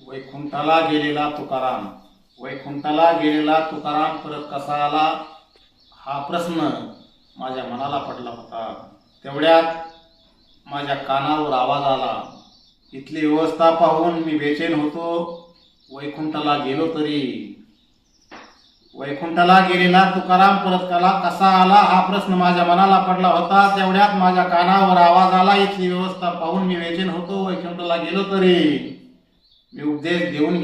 वैकुंठाला गेलेला तुकाराम, वैकुंठाला गेलेला तुकाराम परत कसा आला हा प्रश्न माझ्या मनाला पडला होता. तेवढ्यात माझ्या कानावर आवाज आला. इथली व्यवस्था पाहून मी बेचैन होतो. वैकुंठाला गेलो तरी वैकुंठाला गेलेला तुकाराम परत कसा आला हा प्रश्न माझ्या मनाला पडला होता. तेवढ्यात माझ्या कानावर आवाज आला. इथली व्यवस्था पाहून मी बेचैन होतो. वैकुंठाला गेलो तरी मी उपदेश देऊन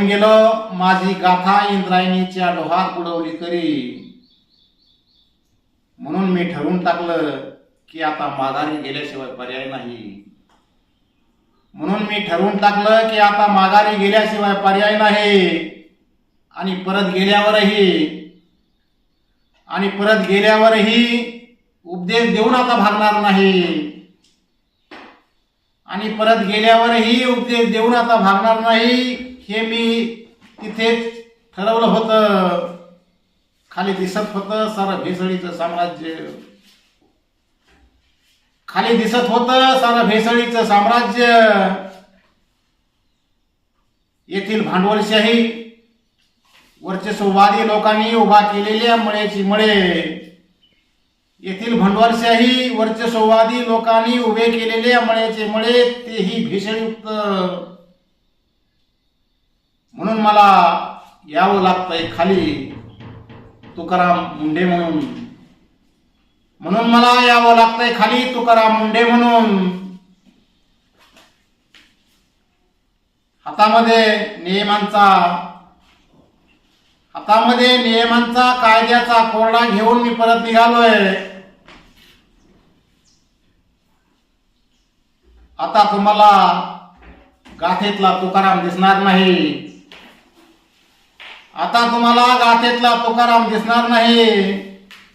गेलो. माझी गाथा इंद्रायणीच्या डोहात बुडवली तरी. म्हणून मी ठरवून टाकलं की आता माघारी गेल्याशिवाय पर्याय नाही. म्हणून मी ठरवून टाकलं की आता माघारी गेल्याशिवाय पर्याय नाही. आणि परत गेल्यावरही उपदेश देऊन आता भागणार नाही. आणि परत गेल्यावरही उपदेश देऊन आता भागणार नाही हे मी तिथेच ठरवलं होतं. खाली दिसत होतं सारं भेसळीचं साम्राज्य. येथील भांडवलशाही वर्चस्ववादी लोकांनी उभा केलेल्या मळ्याची मळे. येथील भांडवलशाही वर्चस्ववादी लोकांनी उभे केलेले मळ्याचे मळे तेही भेसळयुक्त. म्हणून मला यावं लागतंय खाली तुकाराम मुंडे म्हणून. मला यावं लागतंय खाली तुकाराम मुंडे म्हणून. हातामध्ये नियमांचा कायद्याचा कोरडा घेऊन मी परत निघालोय. आता तुम्हाला गाथेतला तुकाराम दिसणार नाही.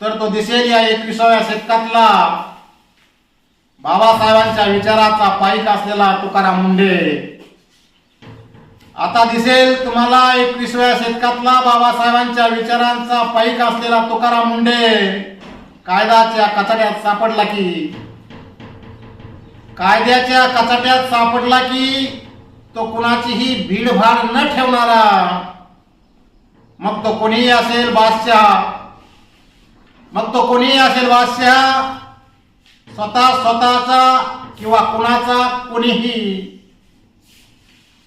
तर तो दिसेल या 21व्या शतकातला बाबासाहेबांच्या विचाराचा पाईक असलेला तुकाराम मुंडे. आता दिसेल तुम्हाला 21व्या शतकातला बाबासाहेबांच्या विचारांचा पाईक असलेला तुकाराम मुंडे कायद्याच्या कचाट्यात सापडला की तो कुणाचीही भीडभाड न ठेवणारा. मग तो कोणीही असेल बादशाह, स्वतःचा किंवा कुणाचा कोणीही.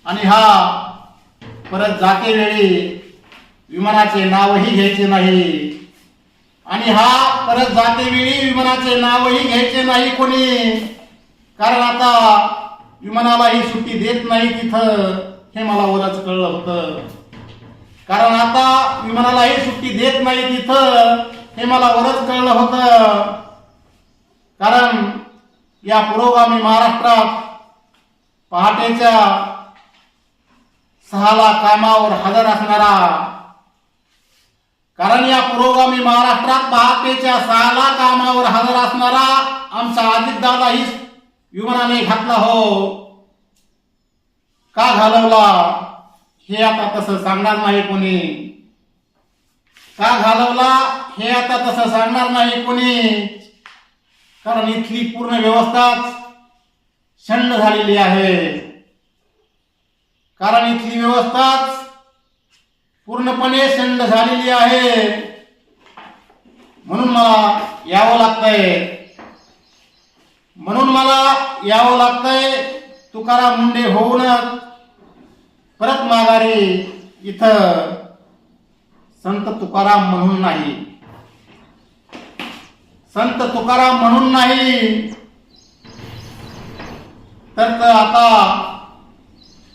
आणि हा परत जातेवेळी विमानाचे नावही घ्यायचे नाही. कोणी. कारण आता विमानालाही सुट्टी देत नाही तिथं हे मला वरच कळलं होतं. कारण या पुरोगामी महाराष्ट्रात पहाटेच्या 6ला कामावर हजर असणारा आमचा अजितदादाही विमानाने घातला हो. का घालवला हे आता तसं सांगणार नाही कोणी. कारण इथली पूर्ण व्यवस्थाच शंड झालेली आहे. पूर्णपणे शंड झालेली आहे. म्हणून मला यावं लागतंय तुकाराम मुंडे होऊनच परत माघारी. इथं संत तुकाराम म्हणून नाही तर आता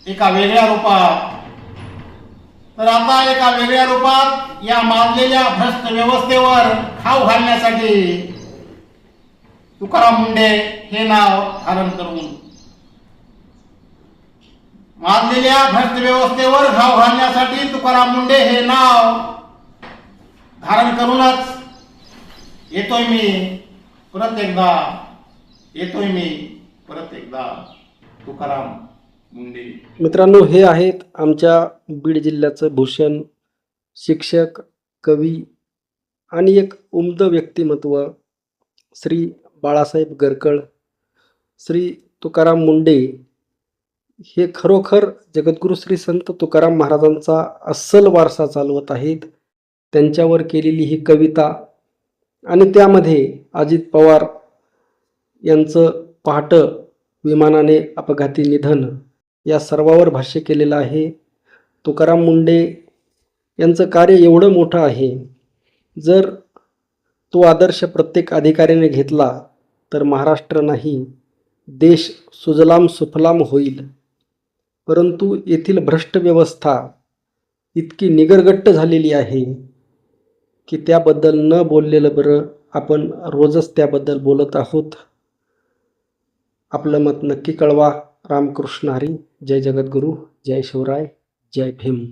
एका वेगळ्या रूपात या माजलेल्या भ्रष्ट व्यवस्थेवर खाऊ घालण्यासाठी तुकाराम मुंडे हे नाव धारण करून तुकाराम मुंडे हे नाव धारण करूनच येतोय मी परत एकदा तुकाराम मुंडे. मित्रांनो, हे आहेत आमच्या बीड जिल्ह्याचं भूषण, शिक्षक, कवी आणि एक उमद व्यक्तिमत्व श्री बाळासाहेब गरकळ. श्री तुकाराम मुंडे हे खरोखर जगद्गुरू श्री संत तुकाराम महाराजांचा अस्सल वारसा चालवत आहेत. त्यांच्यावर केलेली ही कविता आणि त्यामध्ये अजित पवार यांचं पहाटं विमानाने अपघाती निधन या सर्वावर भाष्य केलेलं आहे. तुकाराम मुंडे यांचं कार्य एवढं मोठं आहे, जर तो आदर्श प्रत्येक अधिकाऱ्याने घेतला तर महाराष्ट्र नाही देश सुजलाम सुफलाम होईल. परंतु येथील भ्रष्ट व्यवस्था इतकी निगरगट्ट झालेली आहे की त्याबद्दल न बोललेलं बरं. आपण रोजच त्याबद्दल बोलत आहोत. आपलं मत नक्की कळवा. रामकृष्ण हरी. जय जगद्गुरू. जय शिवराय. जय भीम.